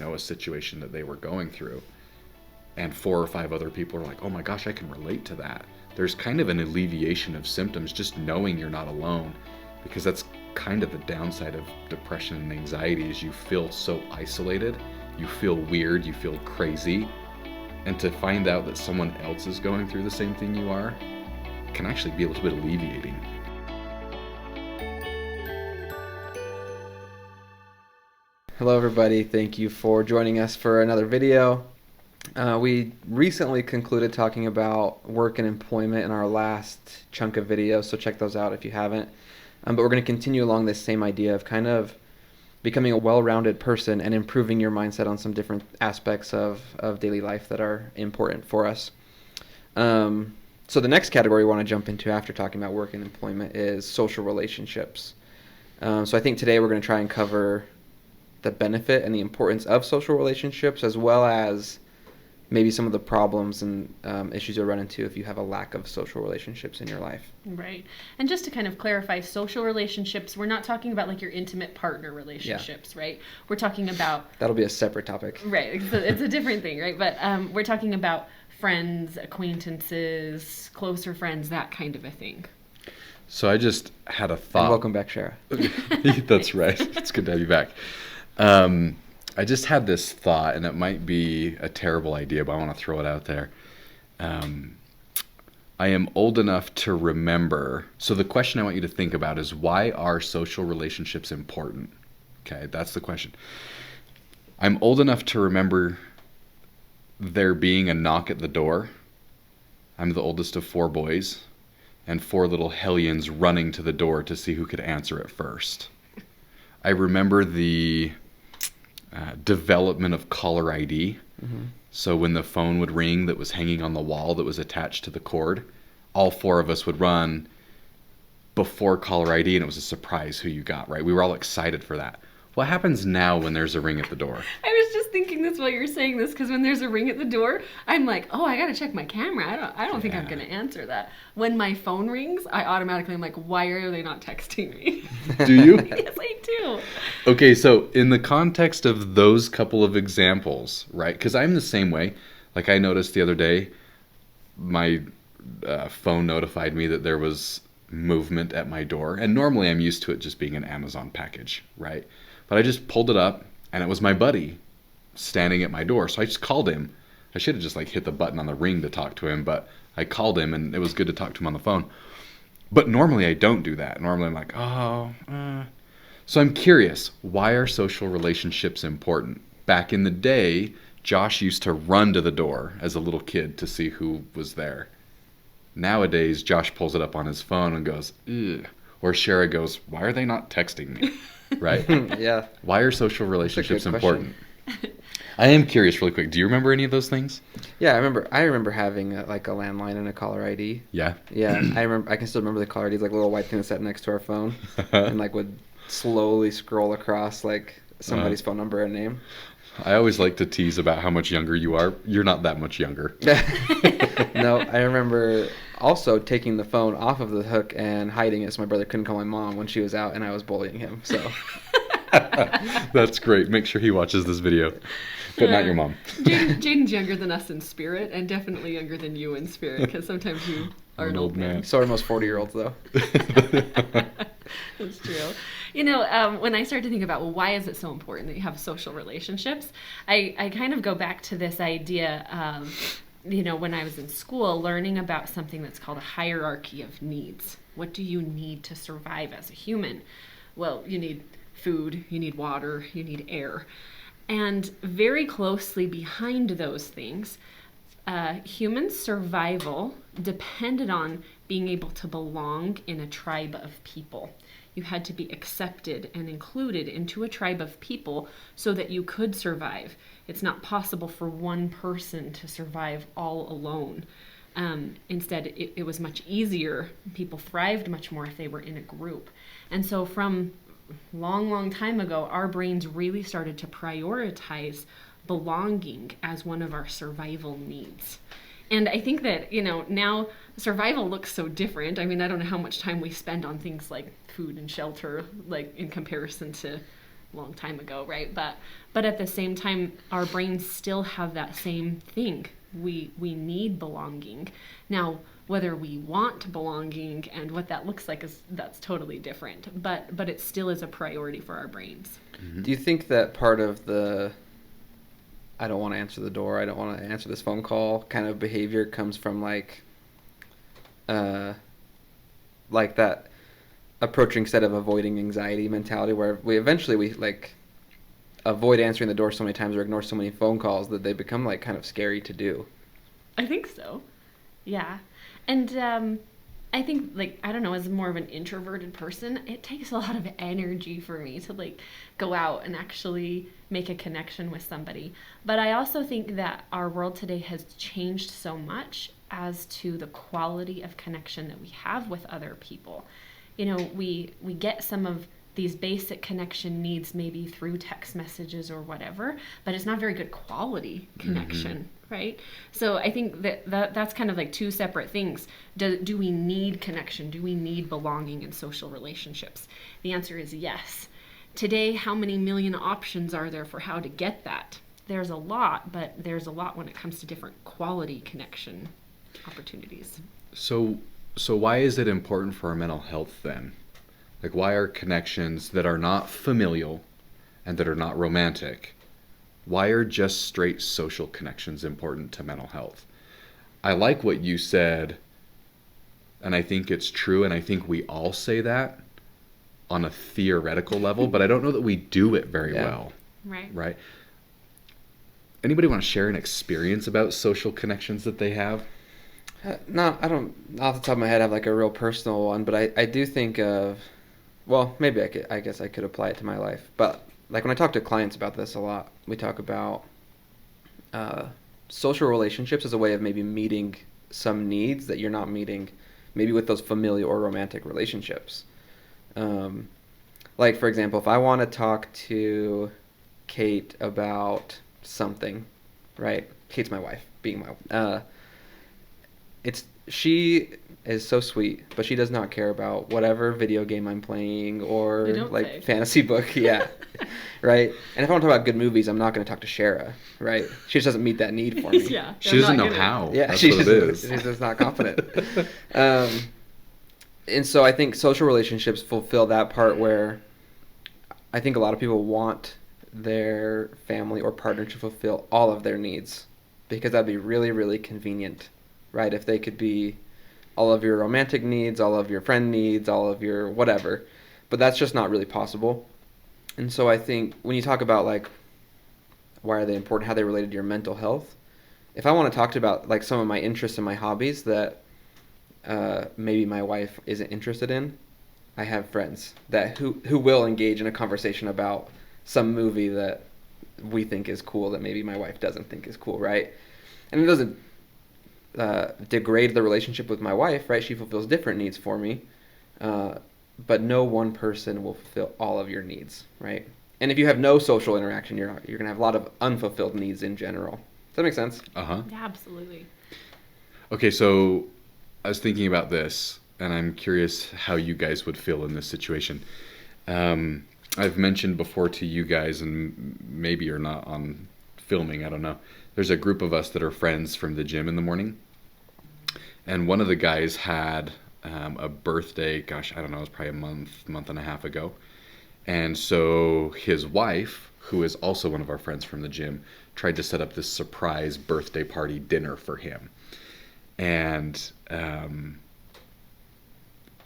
a situation that they were going through. And 4 or 5 other people are like, oh my gosh, I can relate to that. There's kind of an alleviation of symptoms just knowing you're not alone, because that's kind of the downside of depression and anxiety is you feel so isolated, you feel weird, you feel crazy. And to find out that someone else is going through the same thing you are can actually be a little bit alleviating. Hello everybody, thank you for joining us for another video. We recently concluded talking about work and employment in our last chunk of videos, so check those out if you haven't. But we're going to continue along this same idea of kind of becoming a well-rounded person and improving your mindset on some different aspects of daily life that are important for us. So the next category we want to jump into after talking about work and employment is social relationships. So I think today we're going to try and cover the benefit and the importance of social relationships, as well as maybe some of the problems and issues you'll run into if you have a lack of social relationships in your life. Right. And just to kind of clarify, social relationships, we're not talking about like your intimate partner relationships, right? We're talking about... That'll be a separate topic. Right. It's a different thing, right? But we're talking about friends, acquaintances, closer friends, that kind of a thing. So I just had a thought. And welcome back, Shara. That's right. It's good to have you back. I just had this thought, and it might be a terrible idea, but I want to throw it out there. I am old enough to remember. So the question I want you to think about is, why are social relationships important? Okay, that's the question. I'm old enough to remember there being a knock at the door. I'm the oldest of 4 boys, and 4 little hellions running to the door to see who could answer it first. I remember the development of caller ID. Mm-hmm. So when the phone would ring that was hanging on the wall that was attached to the cord, all 4 of us would run before caller ID, and it was a surprise who you got, right? We were all excited for that. What happens now when there's a ring at the door? I was just thinking this while you're saying this, because when there's a ring at the door, I'm like, oh, I gotta check my camera. I don't think I'm gonna answer that. When my phone rings, I automatically am like, why are they not texting me? Do you? Yes, I do. Okay, so in the context of those couple of examples, right? Because I'm the same way. Like I noticed the other day, my phone notified me that there was movement at my door, and normally I'm used to it just being an Amazon package, right? But I just pulled it up, and it was my buddy standing at my door. So I just called him. I should have just hit the button on the ring to talk to him, but I called him, and it was good to talk to him on the phone. But normally I don't do that. Normally I'm like, So I'm curious, why are social relationships important? Back in the day, Josh used to run to the door as a little kid to see who was there. Nowadays, Josh pulls it up on his phone and goes, ugh. Or Shara goes, why are they not texting me? Right? Yeah. Why are social relationships important? I am curious really quick. Do you remember any of those things? Yeah, I remember having a landline and a caller ID. Yeah? Yeah, I can still remember the caller ID. It's like a little white thing that sat next to our phone and would slowly scroll across somebody's phone number and name. I always like to tease about how much younger you are. You're not that much younger. No, I remember also taking the phone off of the hook and hiding it so my brother couldn't call my mom when she was out and I was bullying him. So that's great. Make sure he watches this video, but not your mom. Jaden's younger than us in spirit, and definitely younger than you in spirit, because sometimes you are an old man. So are most 40-year-olds, though. That's true. When I start to think about, why is it so important that you have social relationships, I kind of go back to this idea of, when I was in school, learning about something that's called a hierarchy of needs. What do you need to survive as a human? Well, you need food, you need water, you need air. And very closely behind those things, human survival depended on being able to belong in a tribe of people. You had to be accepted and included into a tribe of people so that you could survive. It's not possible for one person to survive all alone. Instead, it was much easier. People thrived much more if they were in a group. And so from long time ago, our brains really started to prioritize belonging as one of our survival needs. And I think that, now survival looks so different. I mean, I don't know how much time we spend on things like food and shelter, in comparison to a long time ago, right? But at the same time, our brains still have that same thing. We need belonging. Now, whether we want belonging and what that looks like that's totally different. But it still is a priority for our brains. Mm-hmm. Do you think that part of the I don't want to answer the door, I don't want to answer this phone call kind of behavior comes from like that approaching instead of avoiding anxiety mentality, where we eventually like avoid answering the door so many times or ignore so many phone calls that they become like kind of scary to do? I think so. Yeah. And I think, like, I don't know, as more of an introverted person, it takes a lot of energy for me to, like, go out and actually make a connection with somebody. But I also think that our world today has changed so much as to the quality of connection that we have with other people. You know, we get some of these basic connection needs maybe through text messages or whatever, but it's not very good quality connection, right? So I think that's kind of like two separate things. Do we need connection? Do we need belonging in social relationships? The answer is yes. Today, how many million options are there for how to get that? There's a lot, but there's a lot when it comes to different quality connection opportunities. So why is it important for our mental health then? Like, why are connections that are not familial and that are not romantic, why are just straight social connections important to mental health? I like what you said, and I think it's true, and I think we all say that on a theoretical level, but I don't know that we do it very well. Right. Anybody want to share an experience about social connections that they have? No, I don't, off the top of my head, have like a real personal one, but I do think of, well, maybe I guess I could apply it to my life. But like when I talk to clients about this a lot, we talk about social relationships as a way of maybe meeting some needs that you're not meeting maybe with those familial or romantic relationships. Like, for example, if I want to talk to Kate about something, right? Kate's my wife, being my she is so sweet, but she does not care about whatever video game I'm playing or like fantasy book. Yeah. Right. And if I want to talk about good movies, I'm not going to talk to Shara. Right. She just doesn't meet that need for me. Yeah. She doesn't know how. Yeah. That's She's what it is. She's just not confident. And so I think social relationships fulfill that part where I think a lot of people want their family or partner to fulfill all of their needs because that'd be really, really convenient. Right, if they could be all of your romantic needs, all of your friend needs, all of your whatever. But that's just not really possible. And so I think when you talk about like why are they important, how they related to your mental health, if I want to talk about like some of my interests and my hobbies that maybe my wife isn't interested in, I have friends that who will engage in a conversation about some movie that we think is cool that maybe my wife doesn't think is cool, right? And it doesn't degrade the relationship with my wife, right? She fulfills different needs for me, but no one person will fulfill all of your needs, right? And if you have no social interaction, you're gonna have a lot of unfulfilled needs in general. Does that make sense? Yeah, absolutely. Okay, so I was thinking about this, and I'm curious how you guys would feel in this situation. I've mentioned before to you guys, and maybe you're not on filming, I don't know. There's a group of us that are friends from the gym in the morning. And one of the guys had a birthday, gosh, I don't know, it was probably a month and a half ago. And so his wife, who is also one of our friends from the gym, tried to set up this surprise birthday party dinner for him. And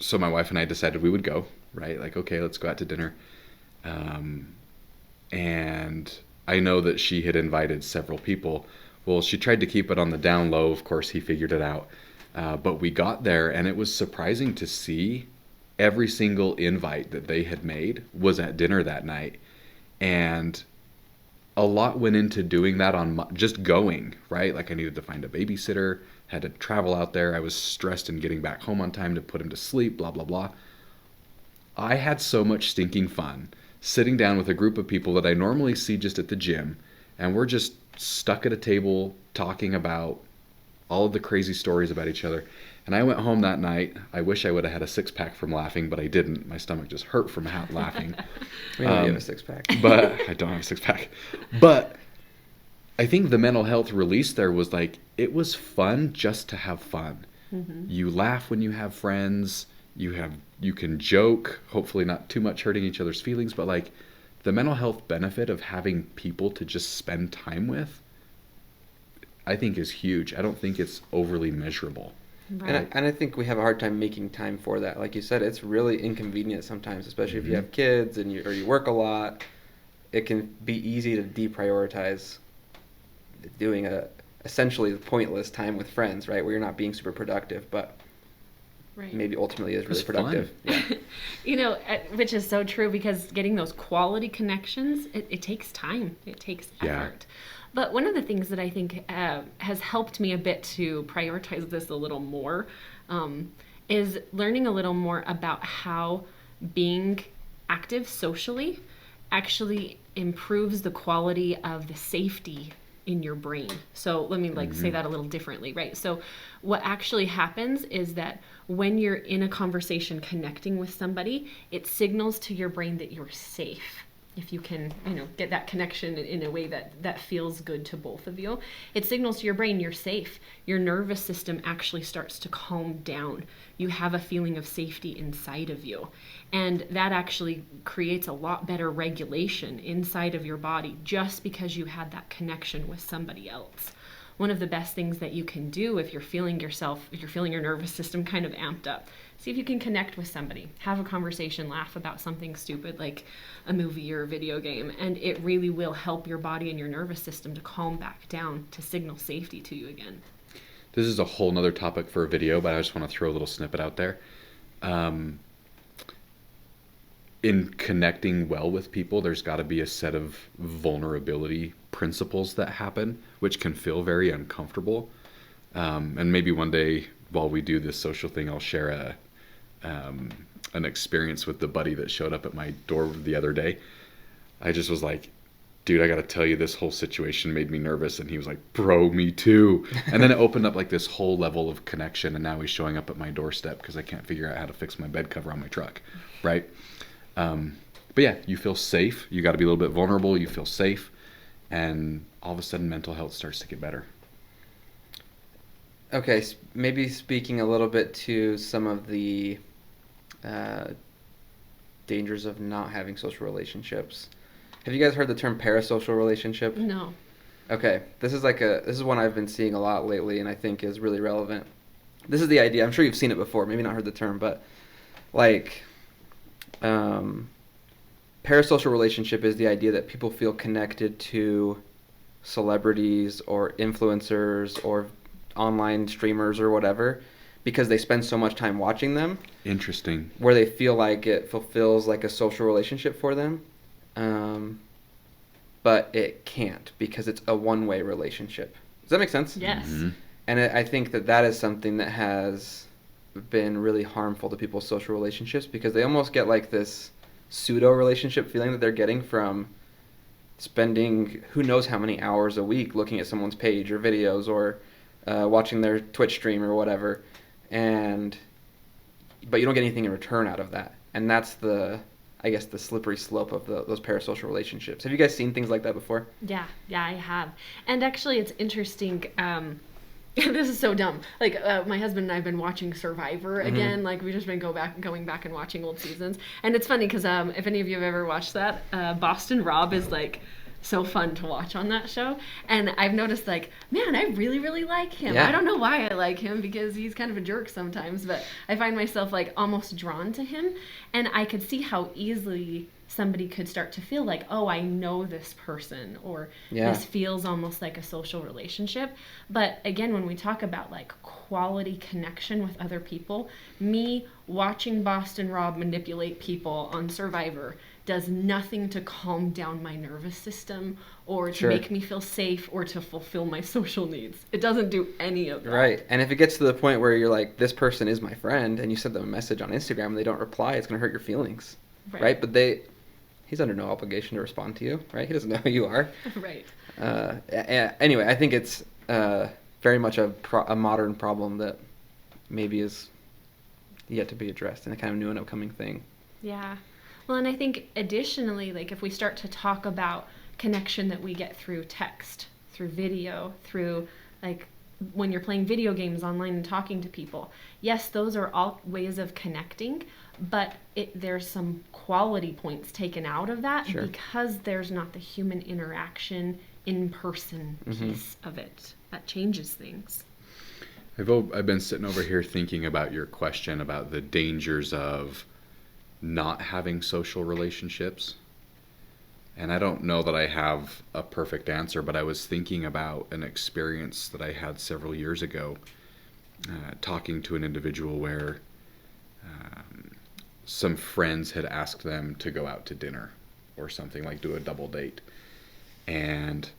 so my wife and I decided we would go, right? Like, okay, let's go out to dinner. And I know that she had invited several people. Well, she tried to keep it on the down low. Of course, he figured it out. But we got there, and it was surprising to see every single invite that they had made was at dinner that night. And a lot went into doing that on just going, right? Like I needed to find a babysitter, had to travel out there. I was stressed in getting back home on time to put him to sleep, blah, blah, blah. I had so much stinking fun sitting down with a group of people that I normally see just at the gym, and we're just stuck at a table talking about all of the crazy stories about each other. And I went home that night. I wish I would have had a six-pack from laughing, but I didn't. My stomach just hurt from laughing. We know you have a six-pack. But I don't have a six-pack. But I think the mental health release there was like, it was fun just to have fun. Mm-hmm. You laugh when you have friends. You can joke, hopefully not too much hurting each other's feelings, but like the mental health benefit of having people to just spend time with, I think is huge. I don't think it's overly measurable. Right. And I think we have a hard time making time for that. Like you said, it's really inconvenient sometimes, especially if you have kids and you work a lot. It can be easy to deprioritize doing essentially pointless time with friends, right? Where you're not being super productive, but Right. maybe ultimately is really It's productive. fun. Yeah. Which is so true, because getting those quality connections, it takes time. It takes Yeah. effort. But one of the things that I think has helped me a bit to prioritize this a little more is learning a little more about how being active socially actually improves the quality of the safety in your brain. So let me say that a little differently, right? So what actually happens is that when you're in a conversation connecting with somebody, it signals to your brain that you're safe. If you can, get that connection in a way that feels good to both of you, it signals to your brain you're safe. Your nervous system actually starts to calm down. You have a feeling of safety inside of you. And that actually creates a lot better regulation inside of your body just because you had that connection with somebody else. One of the best things that you can do if you're feeling your nervous system kind of amped up, see if you can connect with somebody, have a conversation, laugh about something stupid like a movie or a video game, and it really will help your body and your nervous system to calm back down, to signal safety to you again. This is a whole nother topic for a video, but I just want to throw a little snippet out there. In connecting well with people, there's got to be a set of vulnerability principles that happen, which can feel very uncomfortable. And maybe one day while we do this social thing, I'll share an experience with the buddy that showed up at my door the other day. I just was like, dude, I got to tell you, this whole situation made me nervous. And he was like, bro, me too. And then it opened up like this whole level of connection. And now he's showing up at my doorstep because I can't figure out how to fix my bed cover on my truck. Right. But yeah, you feel safe. You got to be a little bit vulnerable. You feel safe. And all of a sudden mental health starts to get better. Okay, maybe speaking a little bit to some of the dangers of not having social relationships. Have you guys heard the term parasocial relationship? No. Okay, this is one I've been seeing a lot lately, and I think is really relevant. This is the idea. I'm sure you've seen it before. Maybe not heard the term, but parasocial relationship is the idea that people feel connected to celebrities or influencers or online streamers or whatever because they spend so much time watching them. Interesting. Where they feel like it fulfills like a social relationship for them. But it can't because it's a one-way relationship. Does that make sense? Yes. Mm-hmm. And I think that is something that has been really harmful to people's social relationships because they almost get like this pseudo relationship feeling that they're getting from spending who knows how many hours a week looking at someone's page or videos or watching their Twitch stream or whatever, but you don't get anything in return out of that, and that's the slippery slope of those parasocial relationships. Have you guys seen things like that before? Yeah, I have. And actually, it's interesting. This is so dumb. Like my husband and I have been watching Survivor again. Like we've just been going back and watching old seasons. And it's funny because if any of you have ever watched that, Boston Rob is like so fun to watch on that show. And I've noticed like, man, I really, really like him. Yeah. I don't know why I like him because he's kind of a jerk sometimes, but I find myself like almost drawn to him. And I could see how easily somebody could start to feel like, oh, I know this person, or this feels almost like a social relationship. But again, when we talk about like quality connection with other people, me watching Boston Rob manipulate people on Survivor does nothing to calm down my nervous system or to make me feel safe or to fulfill my social needs. It doesn't do any of that. Right. And if it gets to the point where you're like, this person is my friend, and you send them a message on Instagram and they don't reply, it's going to hurt your feelings. Right? But he's under no obligation to respond to you, right? He doesn't know who you are. Right. Anyway, I think it's very much a modern problem that maybe is yet to be addressed and a kind of new and upcoming thing. Yeah. Well, and I think additionally, like if we start to talk about connection that we get through text, through video, through like when you're playing video games online and talking to people, yes, those are all ways of connecting, but there's some quality points taken out of that Sure. because there's not the human interaction in-person piece of it. That changes things. I've been sitting over here thinking about your question about the dangers of not having social relationships. And I don't know that I have a perfect answer, but I was thinking about an experience that I had several years ago, talking to an individual where some friends had asked them to go out to dinner or something, like do a double date. And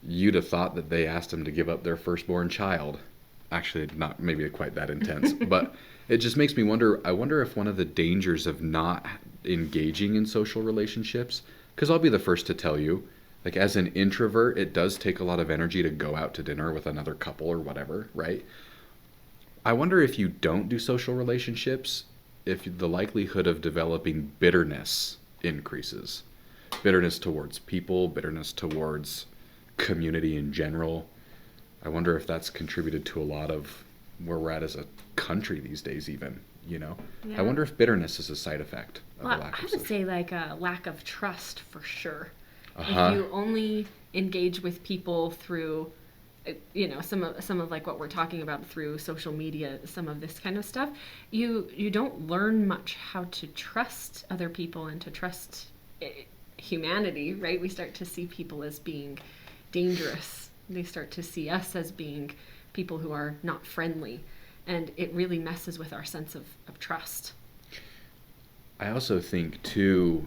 you'd have thought that they asked them to give up their firstborn child. Actually, not maybe quite that intense, but it just makes me wonder. I wonder if one of the dangers of not engaging in social relationships, because I'll be the first to tell you, like as an introvert, it does take a lot of energy to go out to dinner with another couple or whatever, right? I wonder if you don't do social relationships, if the likelihood of developing bitterness increases. Bitterness towards people, bitterness towards community in general. I wonder if that's contributed to a lot of where we're at as a country these days even, you know? Yeah. I wonder if bitterness is a side effect of Well, a lack I of would social. say like a lack of trust for sure. Uh-huh. If you only engage with people through, you know, some of like what we're talking about through social media, some of this kind of stuff, you don't learn much how to trust other people and to trust humanity, right? We start to see people as being dangerous. They start to see us as being people who are not friendly, and it really messes with our sense of trust. I also think too,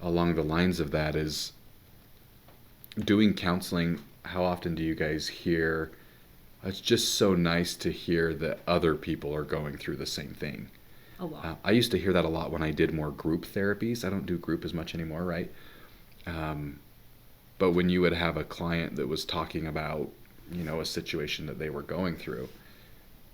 along the lines of that, is doing counseling. How often do you guys hear, it's just so nice to hear that other people are going through the same thing? A lot. I used to hear that a lot when I did more group therapies. I don't do group as much anymore, right? But when you would have a client that was talking about, you know, a situation that they were going through,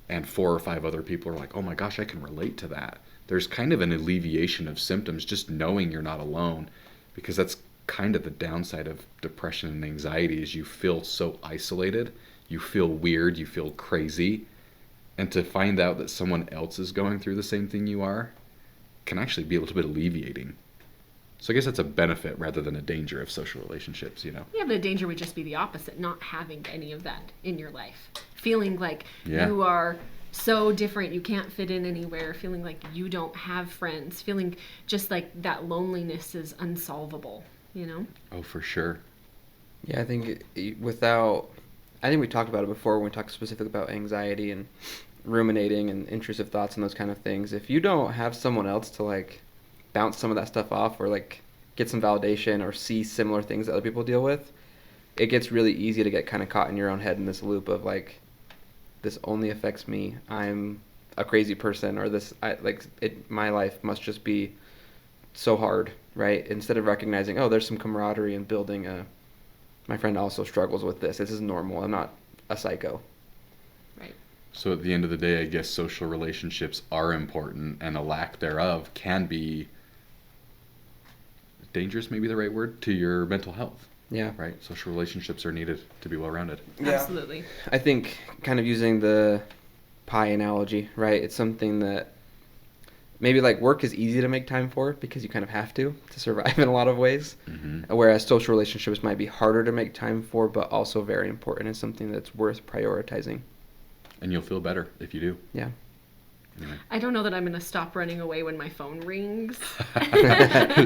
and 4 or 5 other people are like, oh my gosh, I can relate to that. There's kind of an alleviation of symptoms just knowing you're not alone, because that's kind of the downside of depression and anxiety is you feel so isolated, you feel weird, you feel crazy, and to find out that someone else is going through the same thing you are can actually be a little bit alleviating. So I guess that's a benefit rather than a danger of social relationships, you know? Yeah, but the danger would just be the opposite, not having any of that in your life. Feeling like Yeah. you are so different, you can't fit in anywhere, feeling like you don't have friends, feeling just like that loneliness is unsolvable, you know? Oh, for sure. Yeah, I think I think we talked about it before when we talked specifically about anxiety and ruminating and intrusive thoughts and those kind of things. If you don't have someone else to like bounce some of that stuff off or like get some validation or see similar things that other people deal with, it gets really easy to get kind of caught in your own head in this loop of like, this only affects me, I'm a crazy person, or my life must just be so hard, right? Instead of recognizing, oh, there's some camaraderie and building my friend also struggles with this is normal, I'm not a psycho. Right. So at the end of the day, I guess social relationships are important, and a lack thereof can be dangerous, maybe the right word, to your mental health. Yeah. Right? Social relationships are needed to be well-rounded. Yeah. Absolutely. I think kind of using the pie analogy, right? It's something that maybe like work is easy to make time for because you kind of have to survive in a lot of ways. Mm-hmm. Whereas social relationships might be harder to make time for, but also very important and something that's worth prioritizing. And you'll feel better if you do. Yeah. Anyway. I don't know that I'm going to stop running away when my phone rings.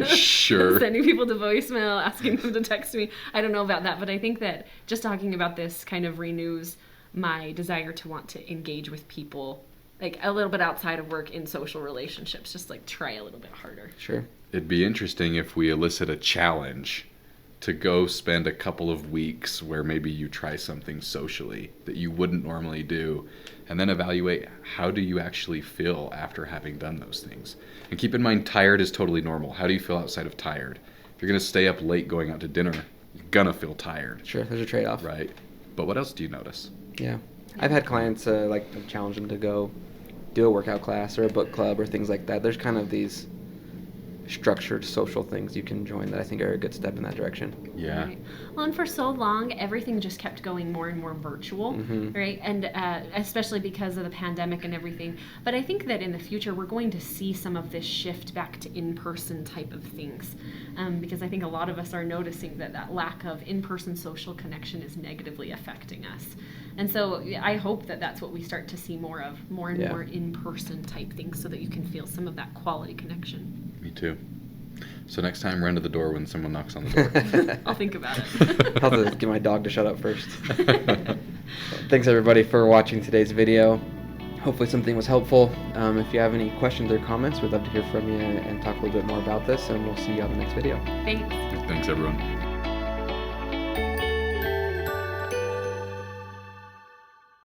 Sure. Sending people to voicemail, asking them to text me. I don't know about that, but I think that just talking about this kind of renews my desire to want to engage with people, like a little bit outside of work in social relationships, just like try a little bit harder. Sure. It'd be interesting if we elicit a challenge to go spend a couple of weeks where maybe you try something socially that you wouldn't normally do, and then evaluate how do you actually feel after having done those things. And keep in mind, tired is totally normal. How do you feel outside of tired? If you're going to stay up late going out to dinner, you're going to feel tired. Sure, there's a trade-off. Right? But what else do you notice? Yeah. I've had clients like challenge them to go do a workout class or a book club or things like that. There's kind of these structured social things you can join that I think are a good step in that direction. Yeah. Right. Well, and for so long, everything just kept going more and more virtual, right? And especially because of the pandemic and everything. But I think that in the future, we're going to see some of this shift back to in-person type of things, because I think a lot of us are noticing that lack of in-person social connection is negatively affecting us. And so I hope that that's what we start to see more of, more and more in-person type things, so that you can feel some of that quality connection. Me too. So next time, run to the door when someone knocks on the door. I'll think about it. I'll have to get my dog to shut up first. Thanks everybody for watching today's video. Hopefully something was helpful. If you have any questions or comments, we'd love to hear from you and talk a little bit more about this, and we'll see you on the next video. Thanks. Thanks, everyone.